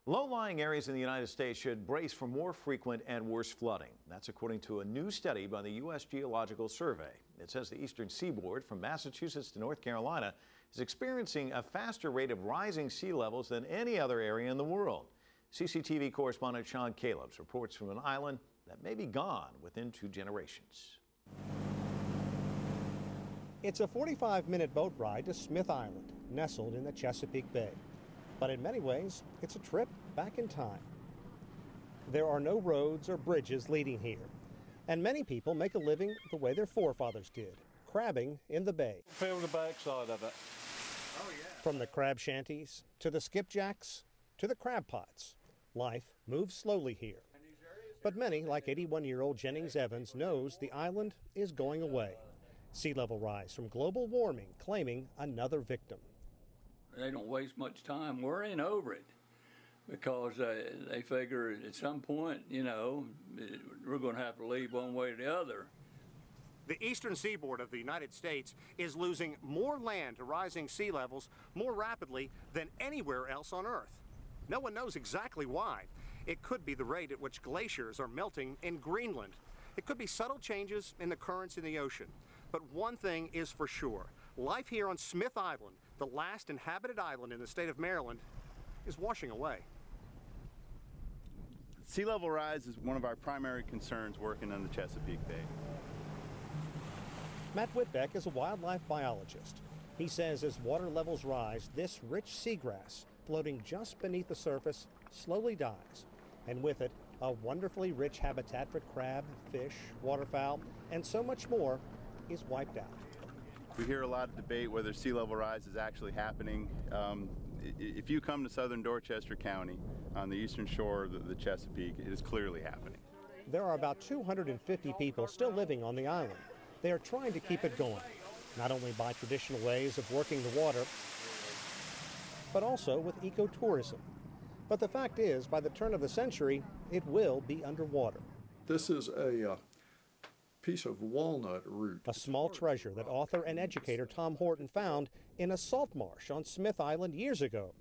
Low-lying areas in the United States should brace for more frequent and worse flooding. That's according to a new study by the U.S. Geological Survey. It says the eastern seaboard from Massachusetts to North Carolina is experiencing a faster rate of rising sea levels than any other area in the world. CCTV correspondent Sean Callebs reports from an island that may be gone within 2 generations. It's a 45-minute boat ride to Smith Island, nestled in the Chesapeake Bay. But in many ways, it's a trip back in time. There are no roads or bridges leading here, and many people make a living the way their forefathers did, crabbing in the bay. Feel the backside of it. Oh, yeah. From the crab shanties to the skipjacks to the crab pots, life moves slowly here. But many, like 81-year-old Jennings Evans, knows the island is going away. Sea level rise from global warming claiming another victim. They don't waste much time worrying over it because they figure at some point, you know, we're going to have to leave one way or the other. The eastern seaboard of the United States is losing more land to rising sea levels more rapidly than anywhere else on Earth. No one knows exactly why. It could be the rate at which glaciers are melting in Greenland. It could be subtle changes in the currents in the ocean. But one thing is for sure. Life here on Smith Island, the last inhabited island in the state of Maryland, is washing away. Sea level rise is one of our primary concerns working on the Chesapeake Bay. Matt Whitbeck is a wildlife biologist. He says as water levels rise, this rich seagrass floating just beneath the surface slowly dies. And with it, a wonderfully rich habitat for crab, fish, waterfowl, and so much more is wiped out. We hear a lot of debate whether sea level rise is actually happening. If you come to southern Dorchester County on the eastern shore of the Chesapeake, it is clearly happening. There are about 250 people still living on the island. They are trying to keep it going, not only by traditional ways of working the water, but also with ecotourism. But the fact is, by the turn of the century, it will be underwater. This is a piece of walnut root. A small treasure that author and educator Tom Horton found in a salt marsh on Smith Island years ago.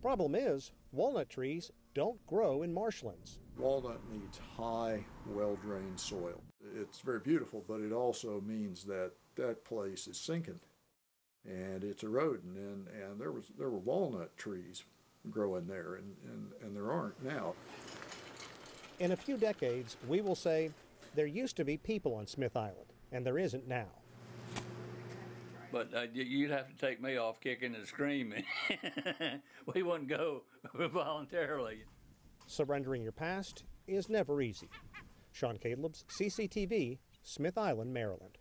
Problem is, walnut trees don't grow in marshlands. Walnut needs high, well-drained soil. It's very beautiful, but it also means that that place is sinking and it's eroding. And there were walnut trees growing there, and there aren't now. In a few decades, we will say, there used to be people on Smith Island, and there isn't now. But you'd have to take me off kicking and screaming. We wouldn't go voluntarily. Surrendering your past is never easy. Sean Callebs, CCTV, Smith Island, Maryland.